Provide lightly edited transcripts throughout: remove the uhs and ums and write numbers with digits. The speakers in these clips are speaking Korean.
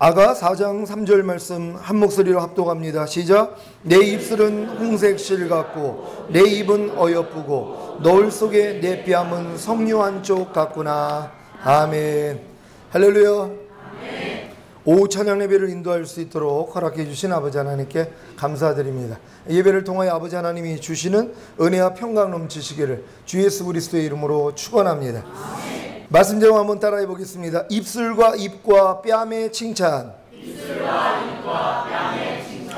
아가 4장 3절 말씀 한 목소리로 합독합니다. 시작. 내 입술은 홍색 실 같고 내 입은 어여쁘고 너울 속에 내 뺨은 석류 한쪽 같구나. 아멘. 할렐루야. 오후 찬양 예배를 인도할 수 있도록 허락해 주신 아버지 하나님께 감사드립니다. 예배를 통하여 아버지 하나님이 주시는 은혜와 평강 넘치시기를 주 예수 그리스도의 이름으로 축원합니다. 말씀 제목 한번 따라해 보겠습니다. 입술과 입과 뺨의 칭찬. 입술과 입과 뺨의 칭찬.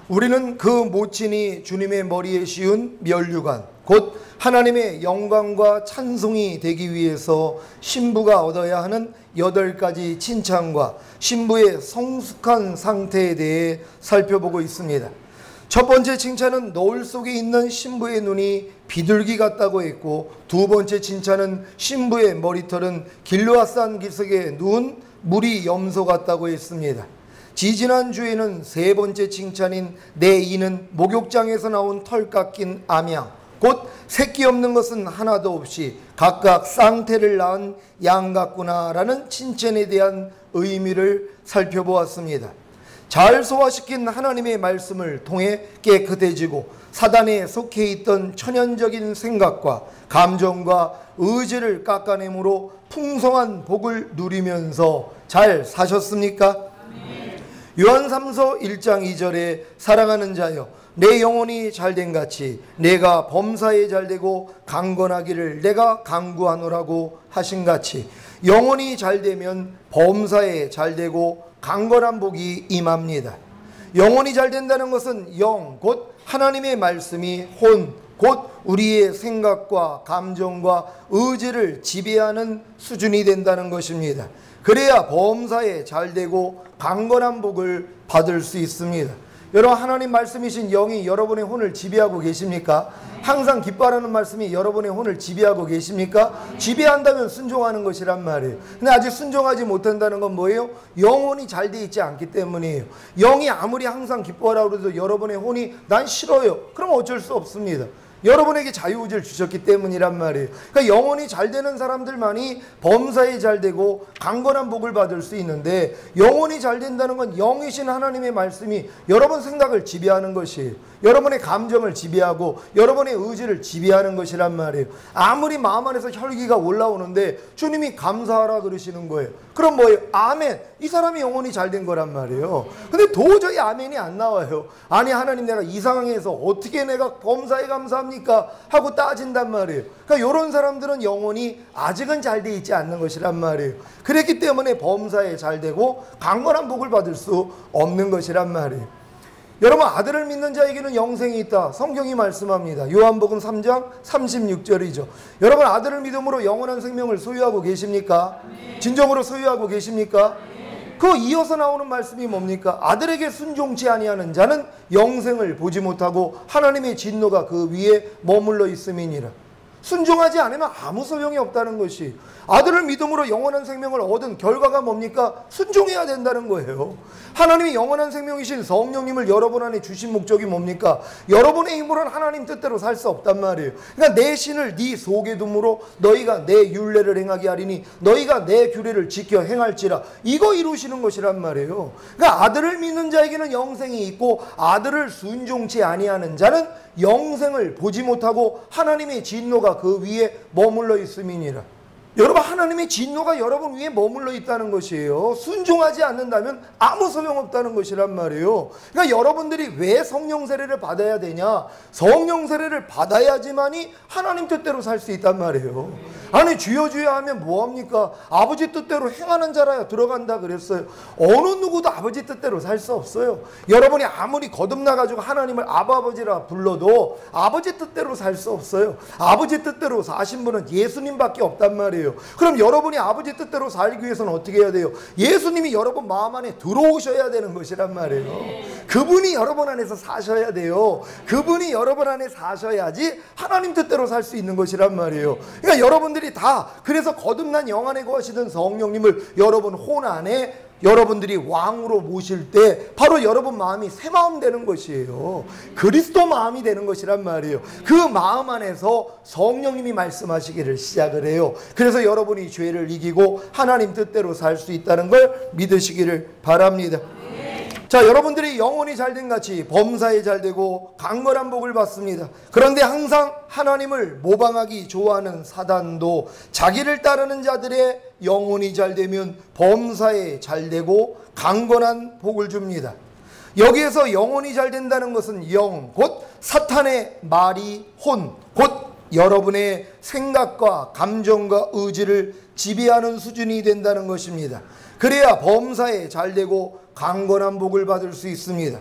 우리는 그 모친이 주님의 머리에 씌운 면류관, 곧 하나님의 영광과 찬송이 되기 위해서 신부가 얻어야 하는 8가지 칭찬과 신부의 성숙한 상태에 대해 살펴보고 있습니다. 첫 번째 칭찬은 노을 속에 있는 신부의 눈이 비둘기 같다고 했고, 두 번째 칭찬은 신부의 머리털은 길르앗산 기슭에 누운 무리 염소 같다고 했습니다. 지지난주에는 세 번째 칭찬인 내 이는 목욕장에서 나온 털 깎인 암양, 곧 새끼 없는 것은 하나도 없이 각각 쌍태를 낳은 양 같구나라는 칭찬에 대한 의미를 살펴보았습니다. 잘 소화시킨 하나님의 말씀을 통해 깨끗해지고 사단에 속해 있던 천연적인 생각과 감정과 의지를 깎아내므로 풍성한 복을 누리면서 잘 사셨습니까? 요한삼서 1장 2절에 사랑하는 자여 내 영혼이 잘된 같이 내가 범사에 잘되고 강건하기를 내가 강구하노라고 하신 같이 영혼이 잘되면 범사에 잘되고 강건한 복이 임합니다. 영혼이 잘된다는 것은 영, 곧 하나님의 말씀이 혼, 곧 우리의 생각과 감정과 의지를 지배하는 수준이 된다는 것입니다. 그래야 범사에 잘되고 강건한 복을 받을 수 있습니다. 여러분, 하나님 말씀이신 영이 여러분의 혼을 지배하고 계십니까? 항상 기뻐하라는 말씀이 여러분의 혼을 지배하고 계십니까? 지배한다면 순종하는 것이란 말이에요. 근데 아직 순종하지 못한다는 건 뭐예요? 영혼이 잘 돼 있지 않기 때문이에요. 영이 아무리 항상 기뻐하라고 해도 여러분의 혼이 난 싫어요. 그럼 어쩔 수 없습니다. 여러분에게 자유의지를 주셨기 때문이란 말이에요. 그러니까 영혼이 잘 되는 사람들만이 범사에 잘 되고 강건한 복을 받을 수 있는데, 영혼이 잘 된다는 건 영이신 하나님의 말씀이 여러분 생각을 지배하는 것이에요. 여러분의 감정을 지배하고 여러분의 의지를 지배하는 것이란 말이에요. 아무리 마음 안에서 혈기가 올라오는데 주님이 감사하라 그러시는 거예요. 그럼 뭐예요? 아멘. 이 사람이 영혼이 잘 된 거란 말이에요. 근데 도저히 아멘이 안 나와요. 아니, 하나님, 내가 이 상황에서 어떻게 내가 범사에 감사합니까? 하고 따진단 말이에요. 그러니까 이런 사람들은 영혼이 아직은 잘 돼 있지 않는 것이란 말이에요. 그랬기 때문에 범사에 잘 되고 강건한 복을 받을 수 없는 것이란 말이에요. 여러분, 아들을 믿는 자에게는 영생이 있다. 성경이 말씀합니다. 요한복음 3장 36절이죠. 여러분, 아들을 믿음으로 영원한 생명을 소유하고 계십니까? 진정으로 소유하고 계십니까? 그 이어서 나오는 말씀이 뭡니까? 아들에게 순종치 아니하는 자는 영생을 보지 못하고 하나님의 진노가 그 위에 머물러 있음이니라. 순종하지 않으면 아무 소용이 없다는 것이, 아들을 믿음으로 영원한 생명을 얻은 결과가 뭡니까? 순종해야 된다는 거예요. 하나님이 영원한 생명이신 성령님을 여러분 안에 주신 목적이 뭡니까? 여러분의 힘으로는 하나님 뜻대로 살 수 없단 말이에요. 그러니까 내 신을 네 속에 둠으로 너희가 내 율례를 행하게 하리니 너희가 내 규례를 지켜 행할지라, 이거 이루시는 것이란 말이에요. 그러니까 아들을 믿는 자에게는 영생이 있고 아들을 순종치 아니하는 자는 영생을 보지 못하고 하나님의 진노가 그 위에 머물러 있음이니라. 여러분, 하나님의 진노가 여러분 위에 머물러 있다는 것이에요. 순종하지 않는다면 아무 소용없다는 것이란 말이에요. 그러니까 여러분들이 왜 성령 세례를 받아야 되냐? 성령 세례를 받아야지만이 하나님 뜻대로 살 수 있단 말이에요. 아니, 주여 주여 하면 뭐합니까? 아버지 뜻대로 행하는 자라야 들어간다 그랬어요. 어느 누구도 아버지 뜻대로 살 수 없어요. 여러분이 아무리 거듭나가지고 하나님을 아버지라 불러도 아버지 뜻대로 살 수 없어요. 아버지 뜻대로 사신 분은 예수님밖에 없단 말이에요. 그럼 여러분이 아버지 뜻대로 살기 위해서는 어떻게 해야 돼요? 예수님이 여러분 마음 안에 들어오셔야 되는 것이란 말이에요. 그분이 여러분 안에서 사셔야 돼요. 그분이 여러분 안에 사셔야지 하나님 뜻대로 살 수 있는 것이란 말이에요. 그러니까 여러분들이 다 그래서 거듭난 영 안에 거하시던 성령님을 여러분 혼 안에 여러분들이 왕으로 모실 때 바로 여러분 마음이 새 마음 되는 것이에요. 그리스도 마음이 되는 것이란 말이에요. 그 마음 안에서 성령님이 말씀하시기를 시작을 해요. 그래서 여러분이 죄를 이기고 하나님 뜻대로 살 수 있다는 걸 믿으시기를 바랍니다. 자, 여러분들이 영혼이 잘된 같이 범사에 잘되고 강건한 복을 받습니다. 그런데 항상 하나님을 모방하기 좋아하는 사단도 자기를 따르는 자들의 영혼이 잘되면 범사에 잘되고 강건한 복을 줍니다. 여기에서 영혼이 잘된다는 것은 영, 곧 사탄의 말이 혼, 곧 여러분의 생각과 감정과 의지를 지배하는 수준이 된다는 것입니다. 그래야 범사에 잘되고 강건한 복을 받을 수 있습니다.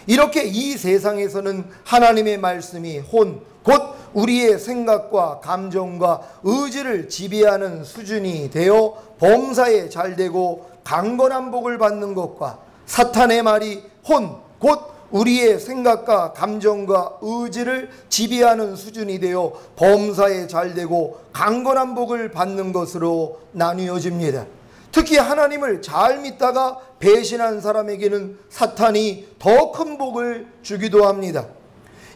이렇게 이 세상에서는 하나님의 말씀이 혼, 곧 우리의 생각과 감정과 의지를 지배하는 수준이 되어 범사에 잘되고 강건한 복을 받는 것과 사탄의 말이 혼, 곧 우리의 생각과 감정과 의지를 지배하는 수준이 되어 범사에 잘되고 강건한 복을 받는 것으로 나뉘어집니다. 특히 하나님을 잘 믿다가 배신한 사람에게는 사탄이 더 큰 복을 주기도 합니다.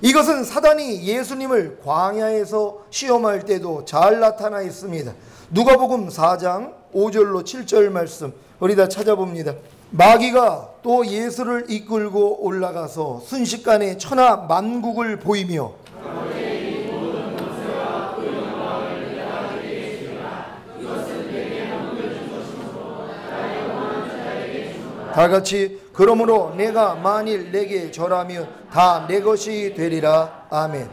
이것은 사단이 예수님을 광야에서 시험할 때도 잘 나타나 있습니다. 누가복음 4장 5절로 7절 말씀 우리 다 찾아봅니다. 마귀가 또 예수를 이끌고 올라가서 순식간에 천하 만국을 보이며 다같이 그러므로 내가 만일 내게 절하면 다 내 것이 되리라. 아멘.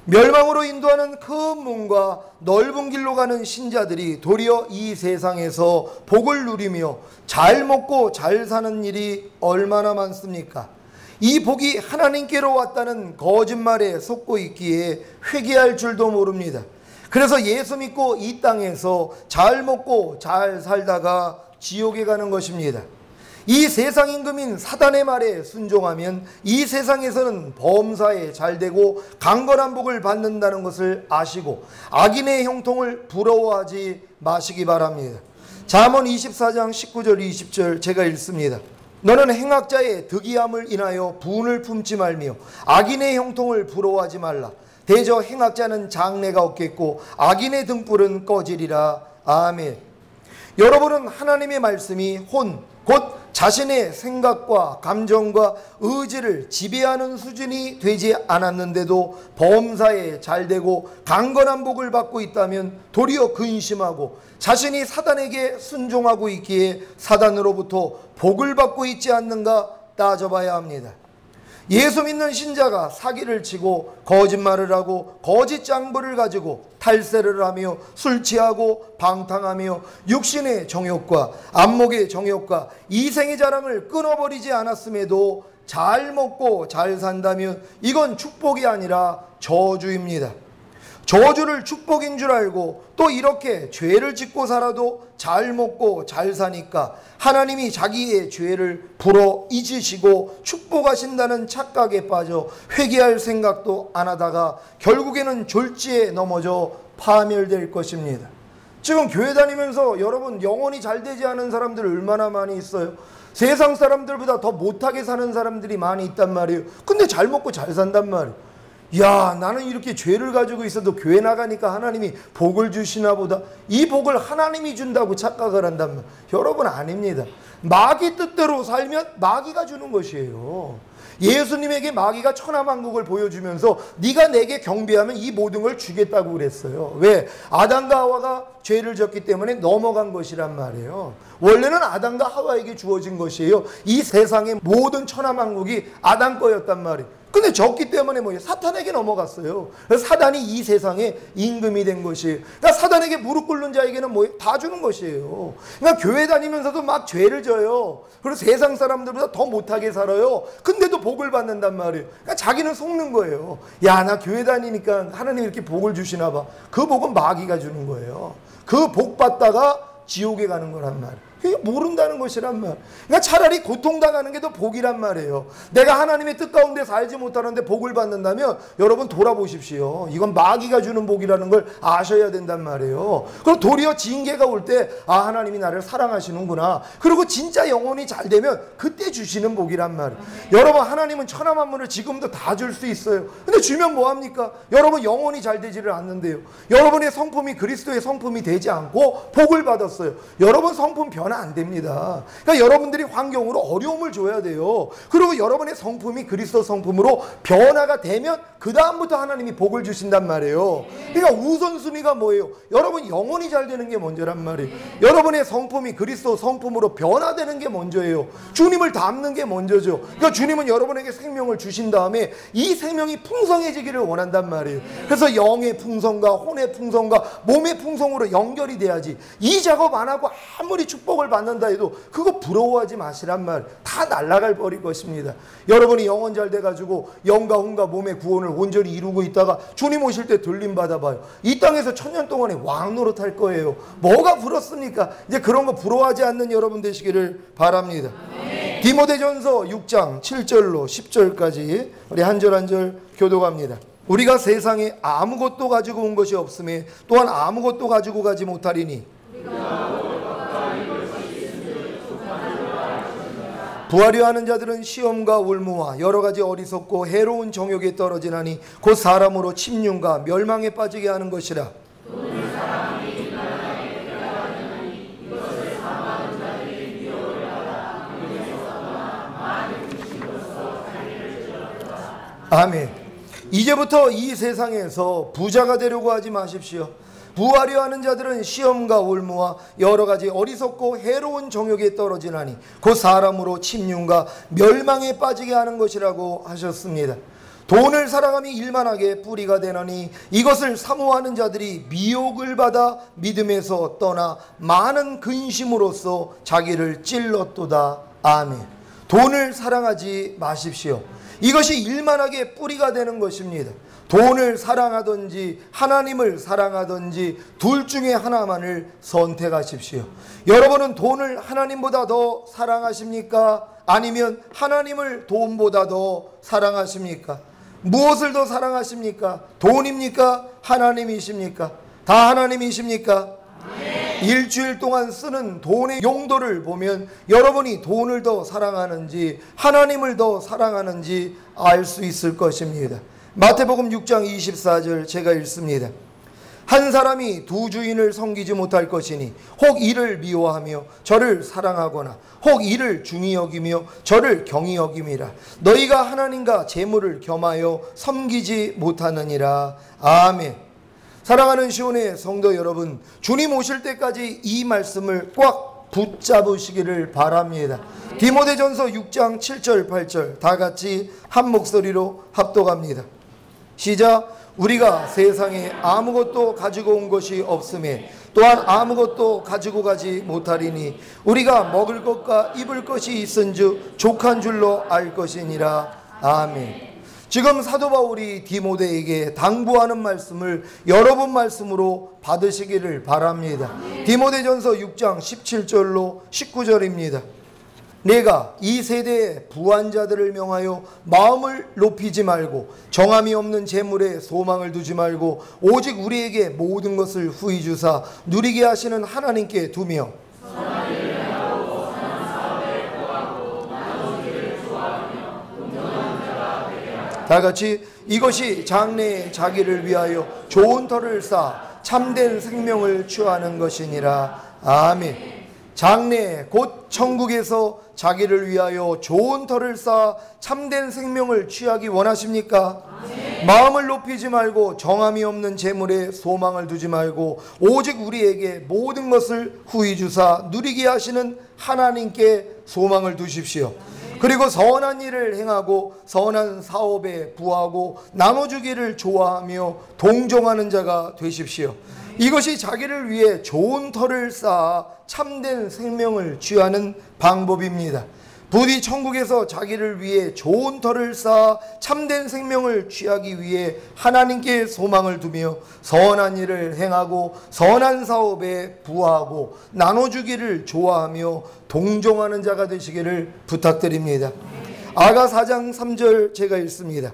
멸망으로 인도하는 큰 문과 넓은 길로 가는 신자들이 도리어 이 세상에서 복을 누리며 잘 먹고 잘 사는 일이 얼마나 많습니까? 이 복이 하나님께로 왔다는 거짓말에 속고 있기에 회개할 줄도 모릅니다. 그래서 예수 믿고 이 땅에서 잘 먹고 잘 살다가 지옥에 가는 것입니다. 이 세상 임금인 사단의 말에 순종하면 이 세상에서는 범사에 잘되고 강건한 복을 받는다는 것을 아시고 악인의 형통을 부러워하지 마시기 바랍니다. 잠언 24장 19절 20절 제가 읽습니다. 너는 행악자의 득이함을 인하여 분을 품지 말며 악인의 형통을 부러워하지 말라. 대저 행악자는 장래가 없겠고 악인의 등불은 꺼지리라. 아멘. 여러분은 하나님의 말씀이 혼, 곧 자신의 생각과 감정과 의지를 지배하는 수준이 되지 않았는데도 범사에 잘되고 강건한 복을 받고 있다면 도리어 근심하고 자신이 사단에게 순종하고 있기에 사단으로부터 복을 받고 있지 않는가 따져봐야 합니다. 예수 믿는 신자가 사기를 치고 거짓말을 하고 거짓 장부를 가지고 탈세를 하며 술 취하고 방탕하며 육신의 정욕과 안목의 정욕과 이생의 자랑을 끊어버리지 않았음에도 잘 먹고 잘 산다면 이건 축복이 아니라 저주입니다. 저주를 축복인 줄 알고 또 이렇게 죄를 짓고 살아도 잘 먹고 잘 사니까 하나님이 자기의 죄를 불어 잊으시고 축복하신다는 착각에 빠져 회개할 생각도 안 하다가 결국에는 졸지에 넘어져 파멸될 것입니다. 지금 교회 다니면서 여러분 영혼이 잘 되지 않은 사람들 얼마나 많이 있어요. 세상 사람들보다 더 못하게 사는 사람들이 많이 있단 말이에요. 근데 잘 먹고 잘 산단 말이에요. 야, 나는 이렇게 죄를 가지고 있어도 교회 나가니까 하나님이 복을 주시나 보다. 이 복을 하나님이 준다고 착각을 한단 말이에요. 여러분 아닙니다. 마귀 뜻대로 살면 마귀가 주는 것이에요. 예수님에게 마귀가 천하만국을 보여주면서 네가 내게 경배하면 이 모든 걸 주겠다고 그랬어요. 왜? 아담과 하와가 죄를 졌기 때문에 넘어간 것이란 말이에요. 원래는 아담과 하와에게 주어진 것이에요. 이 세상의 모든 천하만국이 아담 거였단 말이에요. 근데 졌기 때문에 뭐예요? 사탄에게 넘어갔어요. 그래서 사단이 이 세상의 임금이 된 것이에요. 그러니까 사단에게 무릎 꿇는 자에게는 뭐예요? 다 주는 것이에요. 그러니까 교회 다니면서도 막 죄를 져요. 그리고 세상 사람들보다 더 못하게 살아요. 근데도 복을 받는단 말이에요. 그러니까 자기는 속는 거예요. 야, 나 교회 다니니까 하나님이 이렇게 복을 주시나 봐. 그 복은 마귀가 주는 거예요. 그 복 받다가 지옥에 가는 거란 말이에요. 그게 모른다는 것이란 말. 그러니까 차라리 고통당하는 게 더 복이란 말이에요. 내가 하나님의 뜻 가운데 살지 못하는데 복을 받는다면 여러분 돌아보십시오. 이건 마귀가 주는 복이라는 걸 아셔야 된단 말이에요. 그럼 도리어 징계가 올 때 하나님이 나를 사랑하시는구나. 그리고 진짜 영혼이 잘 되면 그때 주시는 복이란 말이에요. 여러분 하나님은 천하 만물을 지금도 다 줄 수 있어요. 근데 주면 뭐합니까? 여러분 영혼이 잘 되지를 않는데요. 여러분의 성품이 그리스도의 성품이 되지 않고 복을 받았어요. 여러분 성품 변화 안 됩니다. 그러니까 여러분들이 환경으로 어려움을 줘야 돼요. 그리고 여러분의 성품이 그리스도 성품으로 변화가 되면 그 다음부터 하나님이 복을 주신단 말이에요. 그러니까 우선순위가 뭐예요? 여러분 영혼이 잘 되는 게 먼저란 말이에요. 여러분의 성품이 그리스도 성품으로 변화되는 게 먼저예요. 주님을 닮는 게 먼저죠. 그러니까 주님은 여러분에게 생명을 주신 다음에 이 생명이 풍성해지기를 원한단 말이에요. 그래서 영의 풍성과 혼의 풍성과 몸의 풍성으로 연결이 돼야지. 이 작업 안 하고 아무리 축복을 받는다 해도 그거 부러워하지 마시란 말. 다 날아갈 버릴 것입니다. 여러분이 영혼 잘 돼가지고 영과 혼과 몸의 구원을 온전히 이루고 있다가 주님 오실 때 들림 받아봐요. 이 땅에서 천년 동안에 왕 노릇할 거예요. 뭐가 부럽습니까? 이제 그런 거 부러워하지 않는 여러분 되시기를 바랍니다. 디모데전서 6장 7절로 10절까지 우리 한 절 한 절 교독합니다. 우리가 세상에 아무것도 가지고 온 것이 없음에 또한 아무것도 가지고 가지 못하리니 부하려 하는 자들은 시험과 울무와 여러 가지 어리석고 해로운 정욕에 떨어지나니 곧 사람으로 침륜과 멸망에 빠지게 하는 것이라. 아멘. 이제부터 이 세상에서 부자가 되려고 하지 마십시오. 부하려 하는 자들은 시험과 올무와 여러 가지 어리석고 해로운 정욕에 떨어지나니 곧 사람으로 침륜과 멸망에 빠지게 하는 것이라고 하셨습니다. 돈을 사랑함이 일만하게 뿌리가 되나니 이것을 사모하는 자들이 미혹을 받아 믿음에서 떠나 많은 근심으로써 자기를 찔렀도다. 아멘. 돈을 사랑하지 마십시오. 이것이 일만하게 뿌리가 되는 것입니다. 돈을 사랑하든지 하나님을 사랑하든지 둘 중에 하나만을 선택하십시오. 여러분은 돈을 하나님보다 더 사랑하십니까? 아니면 하나님을 돈보다 더 사랑하십니까? 무엇을 더 사랑하십니까? 돈입니까? 하나님이십니까? 다 하나님이십니까? 일주일 동안 쓰는 돈의 용도를 보면 여러분이 돈을 더 사랑하는지 하나님을 더 사랑하는지 알 수 있을 것입니다. 마태복음 6장 24절 제가 읽습니다. 한 사람이 두 주인을 섬기지 못할 것이니 혹 이를 미워하며 저를 사랑하거나 혹 이를 중히 여기며 저를 경히 여김이라. 너희가 하나님과 재물을 겸하여 섬기지 못하느니라. 아멘. 사랑하는 시온의 성도 여러분, 주님 오실 때까지 이 말씀을 꽉 붙잡으시기를 바랍니다. 디모데전서 6장 7절 8절 다 같이 한 목소리로 합독합니다. 시작. 우리가 세상에 아무것도 가지고 온 것이 없음에 또한 아무것도 가지고 가지 못하리니 우리가 먹을 것과 입을 것이 있은즉 족한 줄로 알 것이니라. 아멘. 지금 사도 바울이 디모데에게 당부하는 말씀을 여러분 말씀으로 받으시기를 바랍니다. 디모데전서 6장 17절로 19절입니다. 내가 이 세대의 부한 자들을 명하여 마음을 높이지 말고 정함이 없는 재물에 소망을 두지 말고 오직 우리에게 모든 것을 후히 주사 누리게 하시는 하나님께 두며 다 같이 이것이 장래에 자기를 위하여 좋은 터를 쌓아 참된 생명을 취하는 것이니라. 아멘. 장래에 곧 천국에서 자기를 위하여 좋은 터를 쌓아 참된 생명을 취하기 원하십니까? 아멘. 마음을 높이지 말고 정함이 없는 재물에 소망을 두지 말고 오직 우리에게 모든 것을 후히 주사 누리게 하시는 하나님께 소망을 두십시오. 그리고 선한 일을 행하고 선한 사업에 부하고 나눠주기를 좋아하며 동정하는 자가 되십시오. 이것이 자기를 위해 좋은 터를 쌓아 참된 생명을 취하는 방법입니다. 부디 천국에서 자기를 위해 좋은 터를 쌓아 참된 생명을 취하기 위해 하나님께 소망을 두며 선한 일을 행하고 선한 사업에 부하고 나눠주기를 좋아하며 동정하는 자가 되시기를 부탁드립니다. 아가 4장 3절 제가 읽습니다.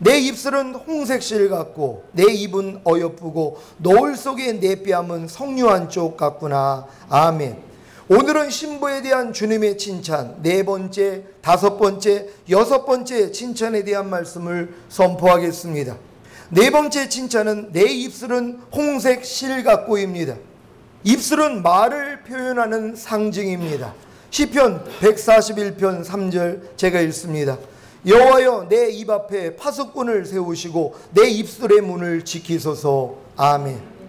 내 입술은 홍색실 같고 내 입은 어여쁘고 노을 속의 내 뺨은 석류한 쪽 같구나. 아멘. 오늘은 신부에 대한 주님의 칭찬, 4번째, 5번째, 6번째 칭찬에 대한 말씀을 선포하겠습니다. 4번째 칭찬은 내 입술은 홍색 실 같고입니다. 입술은 말을 표현하는 상징입니다. 시편 141편 3절 제가 읽습니다. 여호와여 내 입 앞에 파수꾼을 세우시고 내 입술의 문을 지키소서. 아멘.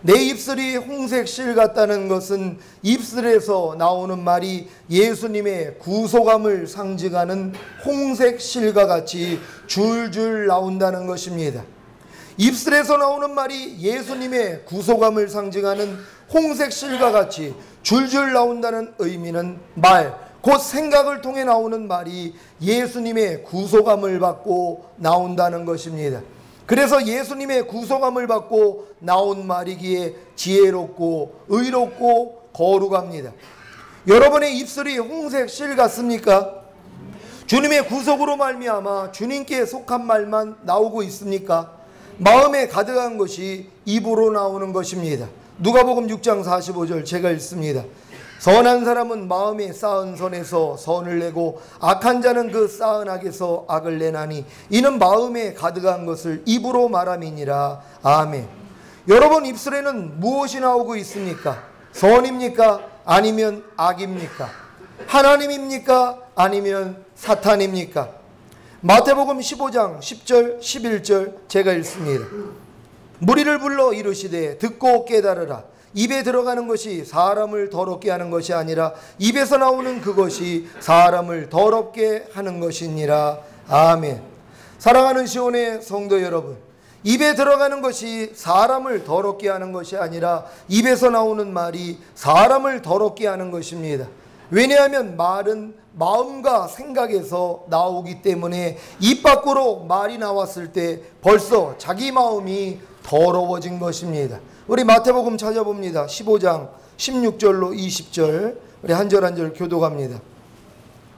내 입술이 홍색 실 같다는 것은 입술에서 나오는 말이 예수님의 구속함을 상징하는 홍색 실과 같이 줄줄 나온다는 것입니다. 입술에서 나오는 말이 예수님의 구속함을 상징하는 홍색 실과 같이 줄줄 나온다는 의미는 곧 생각을 통해 나오는 말이 예수님의 구속함을 받고 나온다는 것입니다. 그래서 예수님의 구속함을 받고 나온 말이기에 지혜롭고 의롭고 거룩합니다. 여러분의 입술이 홍색 실 같습니까? 주님의 구속으로 말미암아 주님께 속한 말만 나오고 있습니까? 마음에 가득한 것이 입으로 나오는 것입니다. 누가복음 6장 45절 제가 읽습니다. 선한 사람은 마음에 쌓은 선에서 선을 내고 악한 자는 그 쌓은 악에서 악을 내나니 이는 마음에 가득한 것을 입으로 말함이니라. 아멘. 여러분 입술에는 무엇이 나오고 있습니까? 선입니까? 아니면 악입니까? 하나님입니까? 아니면 사탄입니까? 마태복음 15장 10절 11절 제가 읽습니다. 무리를 불러 이르시되 듣고 깨달으라. 입에 들어가는 것이 사람을 더럽게 하는 것이 아니라 입에서 나오는 그것이 사람을 더럽게 하는 것이니라. 아멘. 사랑하는 시온의 성도 여러분, 입에 들어가는 것이 사람을 더럽게 하는 것이 아니라 입에서 나오는 말이 사람을 더럽게 하는 것입니다. 왜냐하면 말은 마음과 생각에서 나오기 때문에 입 밖으로 말이 나왔을 때 벌써 자기 마음이 더러워진 것입니다. 우리 마태복음 찾아봅니다. 15장 16절로 20절 우리 한 절 한 절 교독합니다.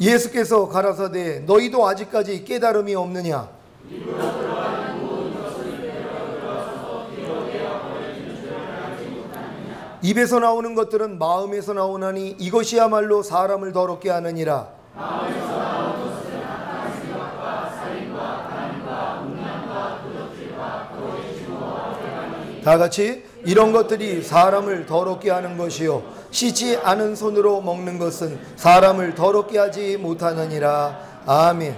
예수께서 가라사대 너희도 아직까지 깨달음이 없느냐? 입에서 나오는 것들은 마음에서 나오나니 이것이야말로 사람을 더럽게 하느니라. 다 같이 이런 것들이 사람을 더럽게 하는 것이요 씻지 않은 손으로 먹는 것은 사람을 더럽게 하지 못하느니라. 아멘.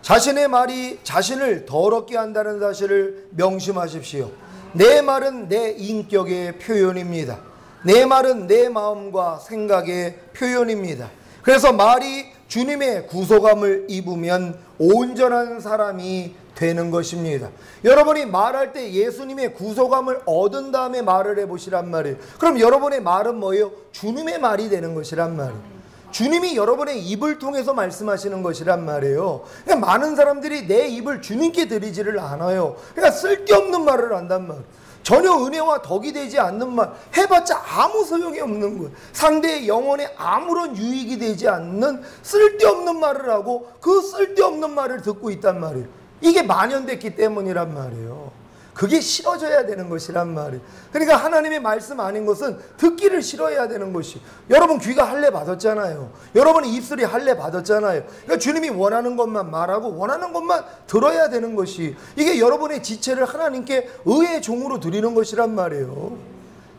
자신의 말이 자신을 더럽게 한다는 사실을 명심하십시오. 내 말은 내 인격의 표현입니다. 내 말은 내 마음과 생각의 표현입니다. 그래서 말이 주님의 구속함을 입으면 온전한 사람이 되는 것입니다. 여러분이 말할 때 예수님의 구속함을 얻은 다음에 말을 해보시란 말이에요. 그럼 여러분의 말은 뭐예요? 주님의 말이 되는 것이란 말이에요. 주님이 여러분의 입을 통해서 말씀하시는 것이란 말이에요. 그러니까 많은 사람들이 내 입을 주님께 드리지를 않아요. 그러니까 쓸데없는 말을 한단 말이에요. 전혀 은혜와 덕이 되지 않는 말 해봤자 아무 소용이 없는 거예요. 상대의 영혼에 아무런 유익이 되지 않는 쓸데없는 말을 하고 그 쓸데없는 말을 듣고 있단 말이에요. 이게 만연됐기 때문이란 말이에요. 그게 싫어져야 되는 것이란 말이에요. 그러니까 하나님의 말씀 아닌 것은 듣기를 싫어해야 되는 것이. 여러분 귀가 할례 받았잖아요. 여러분 입술이 할례 받았잖아요. 그러니까 주님이 원하는 것만 말하고 원하는 것만 들어야 되는 것이. 이게 여러분의 지체를 하나님께 의의 종으로 드리는 것이란 말이에요.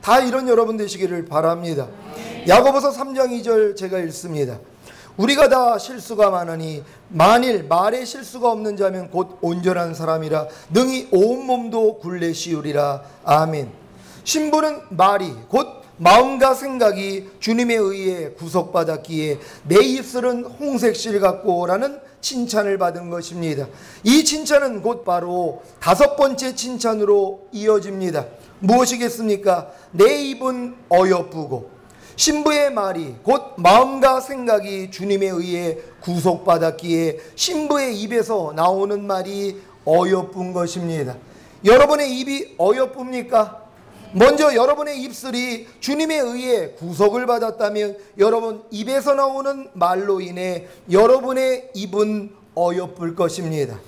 다 이런 여러분 되시기를 바랍니다. 야고보서 3장 2절 제가 읽습니다. 우리가 다 실수가 많으니 만일 말에 실수가 없는 자면 곧 온전한 사람이라 능히 온몸도 굴레 씌우리라. 아멘. 신부는 말이 곧 마음과 생각이 주님에 의해 구속받았기에 내 입술은 홍색실 같고라는 칭찬을 받은 것입니다. 이 칭찬은 곧바로 5번째 칭찬으로 이어집니다. 무엇이겠습니까? 내 입은 어여쁘고. 신부의 말이 곧 마음과 생각이 주님에 의해 구속받았기에 신부의 입에서 나오는 말이 어여쁜 것입니다. 여러분의 입이 어여쁩니까? 먼저 여러분의 입술이 주님에 의해 구속을 받았다면 여러분 입에서 나오는 말로 인해 여러분의 입은 어여쁠 것입니다.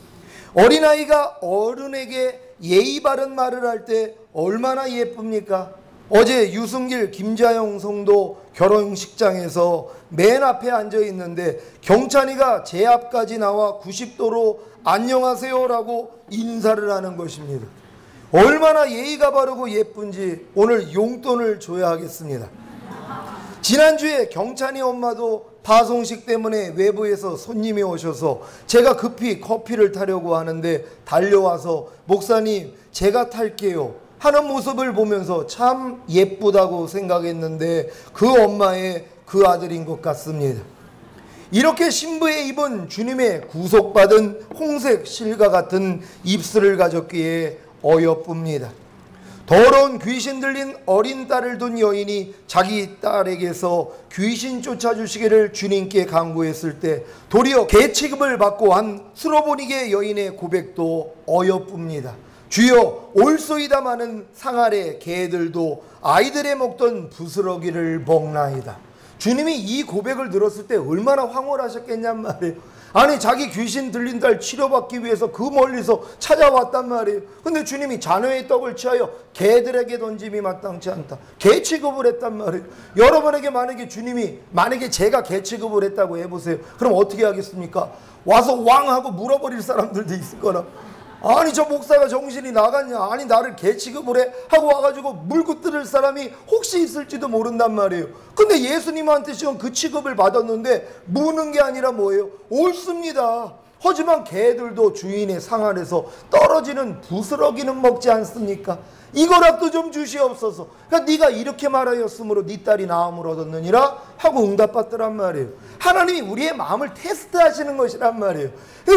어린아이가 어른에게 예의 바른 말을 할 때 얼마나 예쁩니까? 어제 유승길 김자영 성도 결혼식장에서 맨 앞에 앉아 있는데 경찬이가 제 앞까지 나와 90도로 안녕하세요라고 인사를 하는 것입니다. 얼마나 예의가 바르고 예쁜지 오늘 용돈을 줘야 하겠습니다. 지난주에 경찬이 엄마도 파송식 때문에 외부에서 손님이 오셔서 제가 급히 커피를 타려고 하는데 달려와서 목사님 제가 탈게요 하는 모습을 보면서 참 예쁘다고 생각했는데 그 엄마의 그 아들인 것 같습니다. 이렇게 신부의 입은 주님의 구속받은 홍색 실과 같은 입술을 가졌기에 어여쁩니다. 더러운 귀신 들린 어린 딸을 둔 여인이 자기 딸에게서 귀신 쫓아주시기를 주님께 간구했을 때 도리어 개 취급을 받고 한 수로보니게 여인의 고백도 어여쁩니다. 주여 올소이다마는 상아래 개들도 아이들의 먹던 부스러기를 먹나이다. 주님이 이 고백을 들었을 때 얼마나 황홀하셨겠냔 말이에요. 아니 자기 귀신 들린 딸 치료받기 위해서 그 멀리서 찾아왔단 말이에요. 근데 주님이 자녀의 떡을 취하여 개들에게 던짐이 마땅치 않다. 개 취급을 했단 말이에요. 여러분에게 만약에 제가 개 취급을 했다고 해보세요. 그럼 어떻게 하겠습니까? 와서 왕하고 물어버릴 사람들도 있을 거라. 아니 저 목사가 정신이 나갔냐, 아니 나를 개 취급을 해 하고 와가지고 물고 뜯을 사람이 혹시 있을지도 모른단 말이에요. 근데 예수님한테 지금 그 취급을 받았는데 무는 게 아니라 뭐예요? 옳습니다. 하지만 개들도 주인의 상 아래서 떨어지는 부스러기는 먹지 않습니까? 이거라도 좀 주시옵소서. 그러니까 네가 이렇게 말하였으므로 네 딸이 나음을 얻었느니라 하고 응답받더란 말이에요. 하나님이 우리의 마음을 테스트하시는 것이란 말이에요.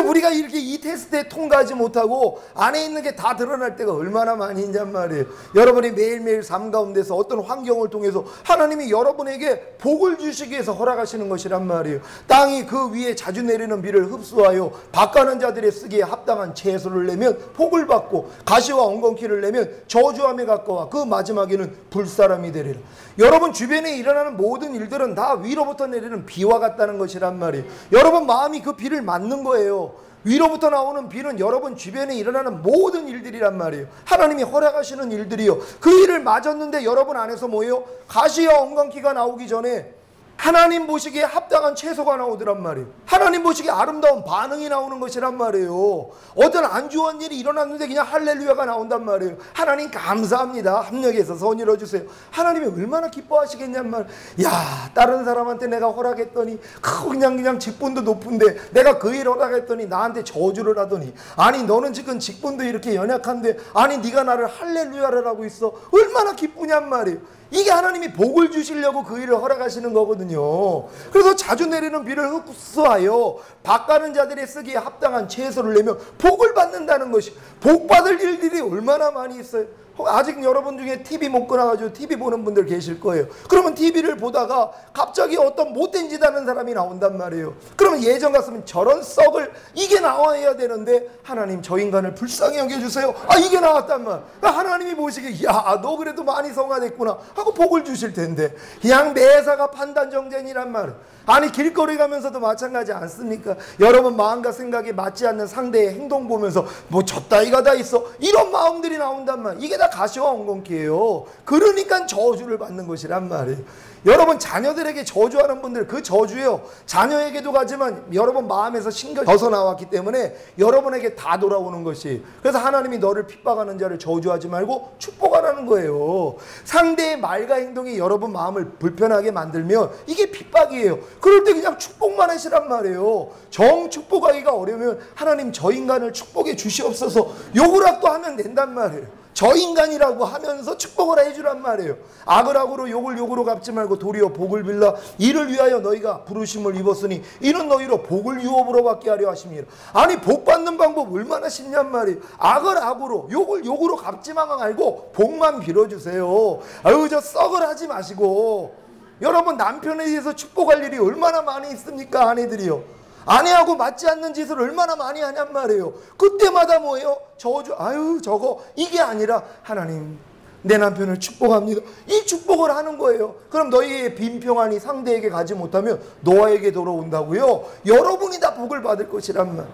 우리가 이렇게 이 테스트에 통과하지 못하고 안에 있는 게 다 드러날 때가 얼마나 많이 있냔 말이에요. 여러분이 매일매일 삶 가운데서 어떤 환경을 통해서 하나님이 여러분에게 복을 주시기 위해서 허락하시는 것이란 말이에요. 땅이 그 위에 자주 내리는 비를 흡수하여 밭가는 자들의 쓰기에 합당한 채소를 내면 복을 받고 가시와 엉겅퀴를 내면 저주함에 가까워 그 마지막에는 불사람이 되리라. 여러분 주변에 일어나는 모든 일들은 다 위로부터 내리는 비와 같다는 것이란 말이에요. 여러분 마음이 그 비를 맞는 거예요. 위로부터 나오는 비는 여러분 주변에 일어나는 모든 일들이란 말이에요. 하나님이 허락하시는 일들이요. 그 일을 맞았는데 여러분 안에서 뭐예요? 가시와 엉겅퀴가 나오기 전에 하나님 보시기에 합당한 채소가 나오더란 말이에요. 하나님 보시기에 아름다운 반응이 나오는 것이란 말이에요. 어떤 안 좋은 일이 일어났는데 그냥 할렐루야가 나온단 말이에요. 하나님 감사합니다. 합력해서 선 이뤄주세요. 하나님이 얼마나 기뻐하시겠냔 말이에요. 야, 다른 사람한테 내가 허락했더니 그냥 직분도 높은데 내가 그 일 허락했더니 나한테 저주를 하더니, 아니 너는 지금 직분도 이렇게 연약한데 아니 네가 나를 할렐루야를 하고 있어. 얼마나 기쁘냔 말이에요. 이게 하나님이 복을 주시려고 그 일을 허락하시는 거거든요. 그래서 자주 내리는 비를 흡수하여 밭가는 자들의 쓰기에 합당한 채소를 내면 복을 받는다는 것이, 복 받을 일들이 얼마나 많이 있어요. 아직 여러분 중에 TV 못 끊어가지고 TV 보는 분들 계실 거예요. 그러면 TV를 보다가 갑자기 어떤 못된 짓 하는 사람이 나온단 말이에요. 그러면 예전 같으면 저런 썩을 이게 나와야 되는데 하나님 저 인간을 불쌍히 여겨주세요. 아 이게 나왔단 말. 하나님이 보시기에 야 너 그래도 많이 성화됐구나 하고 복을 주실 텐데 그냥 매사가 판단 정쟁이란 말이에요. 아니 길거리 가면서도 마찬가지 않습니까? 여러분 마음과 생각이 맞지 않는 상대의 행동 보면서 뭐 저따위가 다 있어 이런 마음들이 나온단 말이에요. 이게 다 가시와 엉겅퀴예요. 그러니까 저주를 받는 것이란 말이에요. 여러분 자녀들에게 저주하는 분들 그 저주요 자녀에게도 가지만 여러분 마음에서 신경이 져서 나왔기 때문에 여러분에게 다 돌아오는 것이, 그래서 하나님이 너를 핍박하는 자를 저주하지 말고 축복하라는 거예요. 상대의 말과 행동이 여러분 마음을 불편하게 만들면 이게 핍박이에요. 그럴 때 그냥 축복만 하시란 말이에요. 정 축복하기가 어려우면 하나님 저 인간을 축복해 주시옵소서 요구라도 하면 된단 말이에요. 저 인간이라고 하면서 축복을 해주란 말이에요. 악을 악으로 욕을 욕으로 갚지 말고 도리어 복을 빌라 이를 위하여 너희가 부르심을 입었으니 이는 너희로 복을 유업으로 받게 하려 하심이라. 아니 복 받는 방법 얼마나 쉽냔 말이에요. 악을 악으로 욕을 욕으로 갚지만 말고 복만 빌어주세요. 아유 저 썩을 하지 마시고 여러분 남편에 대해서 축복할 일이 얼마나 많이 있습니까? 아내들이요. 아내하고 맞지 않는 짓을 얼마나 많이 하냔 말이에요. 그때마다 뭐예요? 저주, 아유 저거, 이게 아니라 하나님 내 남편을 축복합니다. 이 축복을 하는 거예요. 그럼 너희의 빈평안이 상대에게 가지 못하면 노아에게 돌아온다고요. 여러분이 다 복을 받을 것이란 말.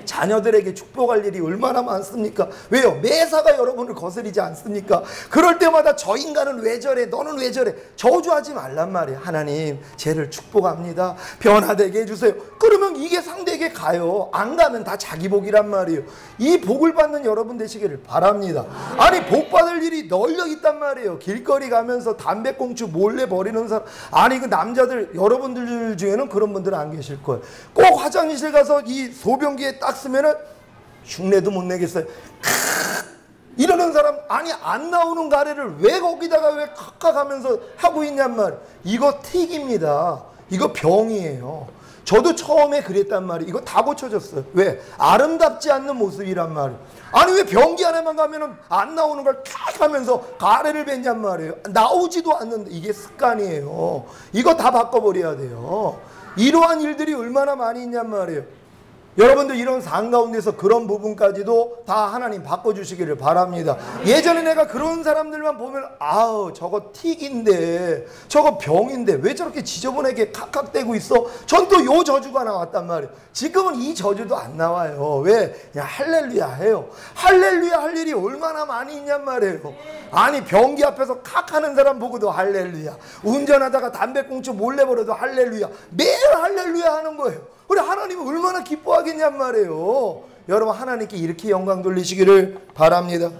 자녀들에게 축복할 일이 얼마나 많습니까? 왜요? 매사가 여러분을 거스리지 않습니까? 그럴 때마다 저 인간은 왜 저래? 너는 왜 저래? 저주하지 말란 말이에요. 하나님 쟤를 축복합니다. 변화되게 해주세요. 그러면 이게 상대에게 가요. 안 가면 다 자기 복이란 말이에요. 이 복을 받는 여러분 되시기를 바랍니다. 아니 복 받을 일이 널려 있단 말이에요. 길거리 가면서 담배꽁초 몰래 버리는 사람, 아니 그 남자들 여러분들 중에는 그런 분들은 안 계실 거예요. 꼭 화장실 가서 이 소변기에 딱 쓰면은 흉내도 못 내겠어요. 이러는 사람, 아니 안 나오는 가래를 왜 거기다가 왜 칵칵 하면서 하고 있냔 말이에요. 이거 틱입니다. 이거 병이에요. 저도 처음에 그랬단 말이에요. 이거 다 고쳐졌어요. 왜? 아름답지 않는 모습이란 말이에요. 아니 왜 변기 안에만 가면은 안 나오는 걸 탁 하면서 가래를 뱉냔 말이에요. 나오지도 않는데 이게 습관이에요. 이거 다 바꿔버려야 돼요. 이러한 일들이 얼마나 많이 있냔 말이에요. 여러분들 이런 삶 가운데서 그런 부분까지도 다 하나님 바꿔주시기를 바랍니다. 예전에 내가 그런 사람들만 보면 아우 저거 틱인데 저거 병인데 왜 저렇게 지저분하게 칵칵대고 있어? 전 또 요 저주가 나왔단 말이에요. 지금은 이 저주도 안 나와요. 왜? 그냥 할렐루야 해요. 할렐루야 할 일이 얼마나 많이 있냔 말이에요. 아니 변기 앞에서 칵 하는 사람 보고도 할렐루야, 운전하다가 담배꽁초 몰래 버려도 할렐루야, 매일 할렐루야 하는 거예요. 우리 하나님은 얼마나 기뻐하겠냔 말이에요. 여러분 하나님께 이렇게 영광 돌리시기를 바랍니다.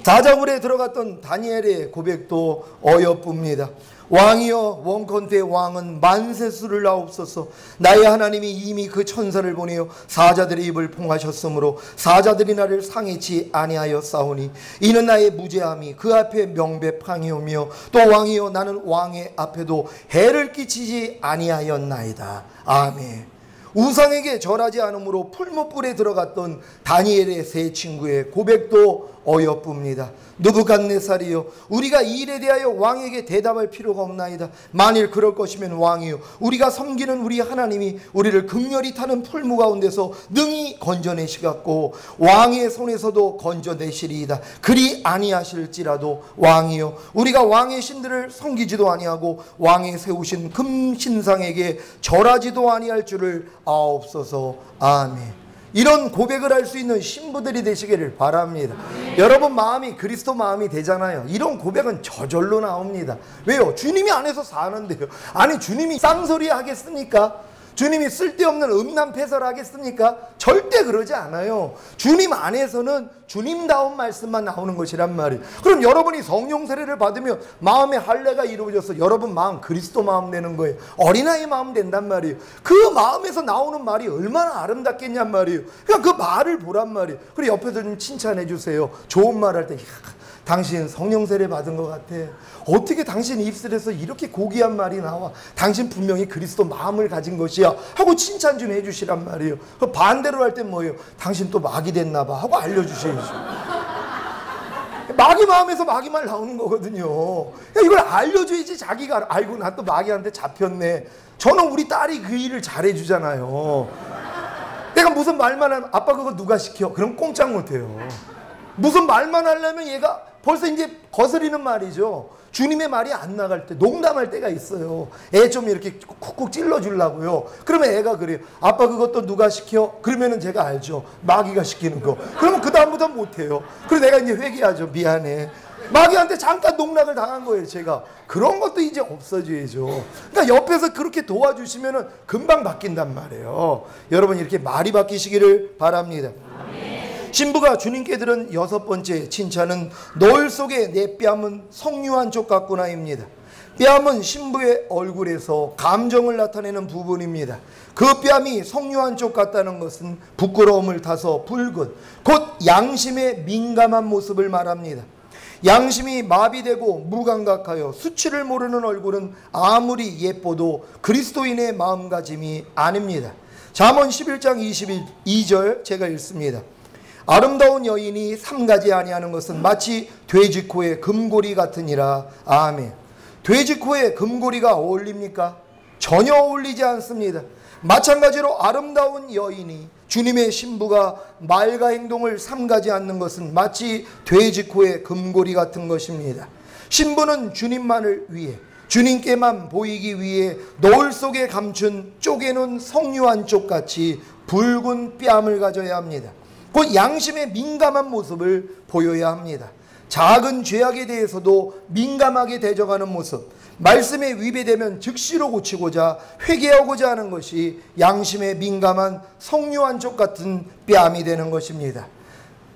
다자굴에 들어갔던 다니엘의 고백도 어여쁩니다. 왕이여 원컨대 왕은 만세수를 하옵소서. 나의 하나님이 이미 그 천사를 보내어 사자들의 입을 봉하셨으므로 사자들이 나를 상해치 아니하였사오니 이는 나의 무죄함이 그 앞에 명백하니오며 또 왕이여 나는 왕의 앞에도 해를 끼치지 아니하였나이다. 아멘. 우상에게 절하지 않으므로 풀무불에 들어갔던 다니엘의 세 친구의 고백도 어여쁩니다. 느부갓네살이여 우리가 이 일에 대하여 왕에게 대답할 필요가 없나이다. 만일 그럴 것이면 왕이여 우리가 섬기는 우리 하나님이 우리를 극렬히 타는 풀무 가운데서 능히 건져내시겠고 왕의 손에서도 건져내시리이다. 그리 아니하실지라도 왕이여 우리가 왕의 신들을 섬기지도 아니하고 왕의 세우신 금신상에게 절하지도 아니할 줄을 아옵소서. 아멘. 이런 고백을 할 수 있는 신부들이 되시기를 바랍니다. 여러분 마음이 그리스도 마음이 되잖아요. 이런 고백은 저절로 나옵니다. 왜요? 주님이 안에서 사는데요. 아니 주님이 쌍소리 하겠습니까? 주님이 쓸데없는 음란패설 하겠습니까? 절대 그러지 않아요. 주님 안에서는 주님다운 말씀만 나오는 것이란 말이에요. 그럼 여러분이 성령 세례를 받으면 마음의 할례가 이루어져서 여러분 마음 그리스도 마음 되는 거예요. 어린아이 마음 된단 말이에요. 그 마음에서 나오는 말이 얼마나 아름답겠냔 말이에요. 그냥 그 말을 보란 말이에요. 그리고 옆에서 좀 칭찬해 주세요. 좋은 말 할 때 당신 성령 세례 받은 것 같아. 어떻게 당신 입술에서 이렇게 고귀한 말이 나와? 당신 분명히 그리스도 마음을 가진 것이야 하고 칭찬 좀 해주시란 말이에요. 반대로 할 땐 뭐예요? 당신 또 마귀 됐나 봐 하고 알려주셔야죠. 마귀 마음에서 마귀 말 나오는 거거든요. 이걸 알려줘야지 자기가 아이고 나 또 마귀한테 잡혔네. 저는 우리 딸이 그 일을 잘해주잖아요. 내가 무슨 말만 하면 아빠 그거 누가 시켜? 그럼 꼼짝 못해요. 무슨 말만 하려면 얘가 벌써 이제 거스리는 말이죠. 주님의 말이 안 나갈 때 농담할 때가 있어요. 애 좀 이렇게 쿡쿡 찔러주려고요. 그러면 애가 그래요. 아빠 그것도 누가 시켜? 그러면은 제가 알죠. 마귀가 시키는 거. 그러면 그 다음부터 못해요. 그래서 내가 이제 회개하죠. 미안해. 마귀한테 잠깐 농락을 당한 거예요. 제가. 그런 것도 이제 없어져야죠. 그러니까 옆에서 그렇게 도와주시면은 금방 바뀐단 말이에요. 여러분 이렇게 말이 바뀌시기를 바랍니다. 신부가 주님께 들은 여섯 번째 칭찬은 노을 속에 내 뺨은 석류한 쪽 같구나입니다. 뺨은 신부의 얼굴에서 감정을 나타내는 부분입니다. 그 뺨이 석류한 쪽 같다는 것은 부끄러움을 타서 붉은 곧 양심의 민감한 모습을 말합니다. 양심이 마비되고 무감각하여 수치를 모르는 얼굴은 아무리 예뻐도 그리스도인의 마음가짐이 아닙니다. 잠언 11장 22절 제가 읽습니다. 아름다운 여인이 삼가지 아니하는 것은 마치 돼지코의 금고리 같으니라. 아멘. 돼지 코에 금고리가 어울립니까? 전혀 어울리지 않습니다. 마찬가지로 아름다운 여인이 주님의 신부가 말과 행동을 삼가지 않는 것은 마치 돼지 코에 금고리 같은 것입니다. 신부는 주님만을 위해, 주님께만 보이기 위해 노을 속에 감춘 쪼개놓은 석류한 쪽같이 붉은 뺨을 가져야 합니다. 곧 양심에 민감한 모습을 보여야 합니다. 작은 죄악에 대해서도 민감하게 대적하는 모습, 말씀에 위배되면 즉시로 고치고자 회개하고자 하는 것이 양심에 민감한 석류한 쪽 같은 뺨이 되는 것입니다.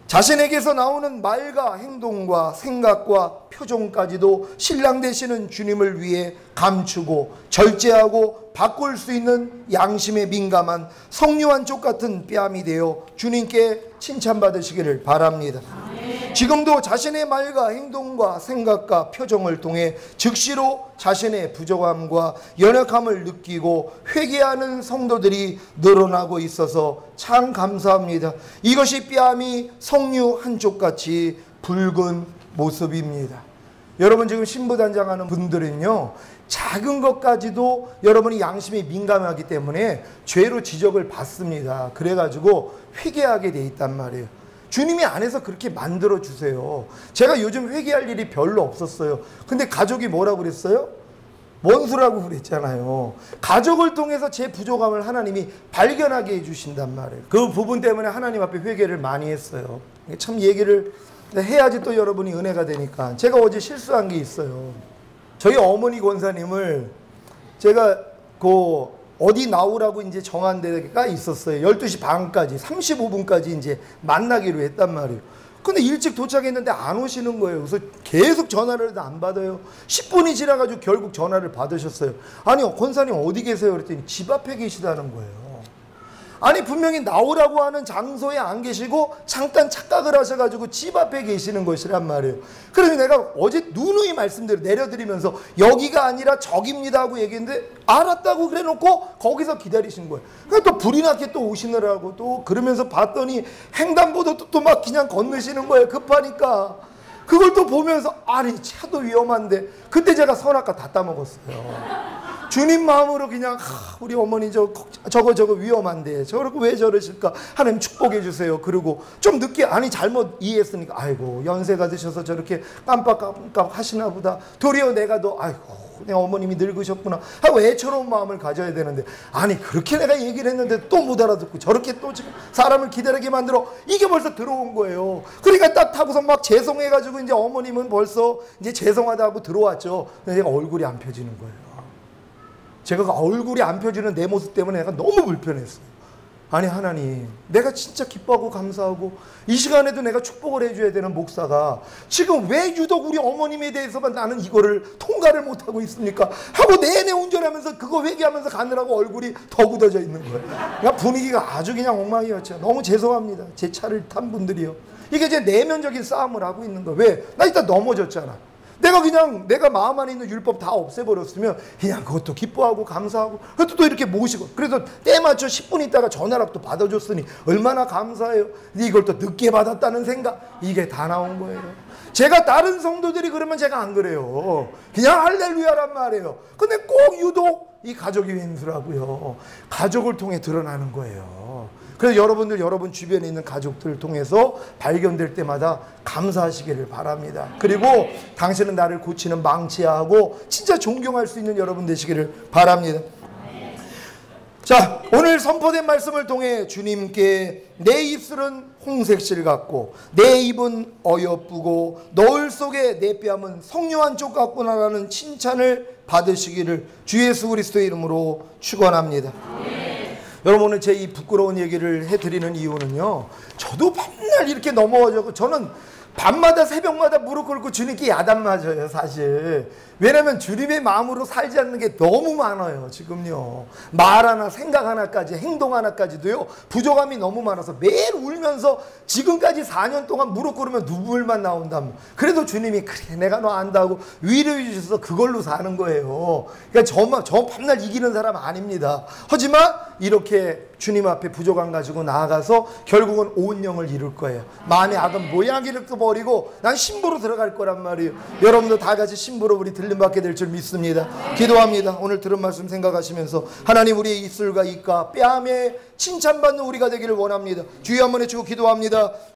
자신에게서 나오는 말과 행동과 생각과 표정까지도 신랑 되시는 주님을 위해 감추고 절제하고 바꿀 수 있는 양심에 민감한 석류한 쪽 같은 뺨이 되어 주님께 칭찬받으시기를 바랍니다. 지금도 자신의 말과 행동과 생각과 표정을 통해 즉시로 자신의 부족함과 연약함을 느끼고 회개하는 성도들이 늘어나고 있어서 참 감사합니다. 이것이 뺨이 석류 한쪽같이 붉은 모습입니다. 여러분, 지금 신부단장하는 분들은요, 작은 것까지도 여러분이 양심이 민감하기 때문에 죄로 지적을 받습니다. 그래가지고 회개하게 돼 있단 말이에요. 주님이 안에서 그렇게 만들어 주세요. 제가 요즘 회개할 일이 별로 없었어요. 근데 가족이 뭐라고 그랬어요? 원수라고 그랬잖아요. 가족을 통해서 제 부족함을 하나님이 발견하게 해주신단 말이에요. 그 부분 때문에 하나님 앞에 회개를 많이 했어요. 참 얘기를 해야지 또 여러분이 은혜가 되니까. 제가 어제 실수한 게 있어요. 저희 어머니 권사님을 제가 어디 나오라고 이제 정한 데가 있었어요. 12시 반까지, 35분까지 이제 만나기로 했단 말이에요. 근데 일찍 도착했는데 안 오시는 거예요. 그래서 계속 전화를 해도 안 받아요. 10분이 지나가지고 결국 전화를 받으셨어요. 아니, 권사님 어디 계세요? 그랬더니 집 앞에 계시다는 거예요. 아니, 분명히 나오라고 하는 장소에 안 계시고 잠깐 착각을 하셔가지고 집 앞에 계시는 것이란 말이에요. 그래서 내가 어제 누누이 말씀대로 내려드리면서 여기가 아니라 저깁니다 하고 얘기했는데 알았다고 그래 놓고 거기서 기다리신 거예요. 그러니까 또 불이 나게 또 오시느라고 또 그러면서 봤더니 횡단보도 또 막 그냥 건너시는 거예요. 급하니까. 그걸 또 보면서 아니, 차도 위험한데 그때 제가 선악과 다 따먹었어요. 주님 마음으로 그냥 우리 어머니 저거 위험한데 저렇게 왜 저러실까? 하나님 축복해 주세요. 그리고 좀 늦게 아니 잘못 이해했으니까 아이고 연세가 드셔서 저렇게 깜빡깜빡 하시나 보다. 도리어 내가 더 아이고 내 어머님이 늙으셨구나 하고 애처로운 마음을 가져야 되는데 아니 그렇게 내가 얘기를 했는데 또 못 알아듣고 저렇게 또 지금 사람을 기다리게 만들어 이게 벌써 들어온 거예요. 그러니까 딱 타고서 막 죄송해가지고 이제 어머님은 벌써 이제 죄송하다고 들어왔죠. 근데 내가 얼굴이 안 펴지는 거예요. 제가 얼굴이 안 펴지는 내 모습 때문에 내가 너무 불편했어요. 아니 하나님, 내가 진짜 기뻐하고 감사하고 이 시간에도 내가 축복을 해줘야 되는 목사가 지금 왜 유독 우리 어머님에 대해서만 나는 이거를 통과를 못하고 있습니까? 하고 내내 운전하면서 그거 회개하면서 가느라고 얼굴이 더 굳어져 있는 거예요. 그러니까 분위기가 아주 그냥 엉망이었죠. 너무 죄송합니다. 제 차를 탄 분들이요. 이게 이제 내면적인 싸움을 하고 있는 거예요. 왜? 나 이따 넘어졌잖아. 내가 마음 안에 있는 율법 다 없애버렸으면 그냥 그것도 기뻐하고 감사하고 그것도 또 이렇게 모시고 그래서 때 맞춰 10분 있다가 전화라도 또 받아줬으니 얼마나 감사해요. 이걸 또 늦게 받았다는 생각 이게 다 나온 거예요. 제가 다른 성도들이 그러면 제가 안 그래요. 그냥 할렐루야란 말이에요. 근데 꼭 유독 이 가족이 횡수라고요. 가족을 통해 드러나는 거예요. 그래서 여러분들 여러분 주변에 있는 가족들을 통해서 발견될 때마다 감사하시기를 바랍니다. 그리고 당신은 나를 고치는 망치하고 진짜 존경할 수 있는 여러분 되시기를 바랍니다. 자, 오늘 선포된 말씀을 통해 주님께 내 입술은 홍색실 같고 내 입은 어여쁘고 너울 속에 내 뺨은 석류 한 쪽 같구나라는 칭찬을 받으시기를 주 예수 그리스도의 이름으로 축원합니다. 여러분, 오늘 제 이 부끄러운 얘기를 해드리는 이유는요, 저도 밤날 이렇게 넘어져서 저는 밤마다 새벽마다 무릎 꿇고 주님께 야단 맞아요, 사실. 왜냐면 주님의 마음으로 살지 않는 게 너무 많아요, 지금요. 말 하나, 생각 하나까지, 행동 하나까지도요, 부족함이 너무 많아서 매일 울면서 지금까지 4년 동안 무릎 꿇으면 눈물만 나온다며. 그래도 주님이 그래, 내가 너 안다고 위로해 주셔서 그걸로 사는 거예요. 그러니까 저 밤날 이기는 사람 아닙니다. 하지만 이렇게 주님 앞에 부족함 가지고 나아가서 결국은 온 영을 이룰 거예요. 마음의 악은 모양이를 버리고 난 신부로 들어갈 거란 말이에요. 여러분도 다 같이 신부로 우리 들림받게 될 줄 믿습니다. 기도합니다. 오늘 들은 말씀 생각하시면서 하나님, 우리의 입술과 입과 뺨에 칭찬받는 우리가 되기를 원합니다. 주여 한번 해주고 기도합니다.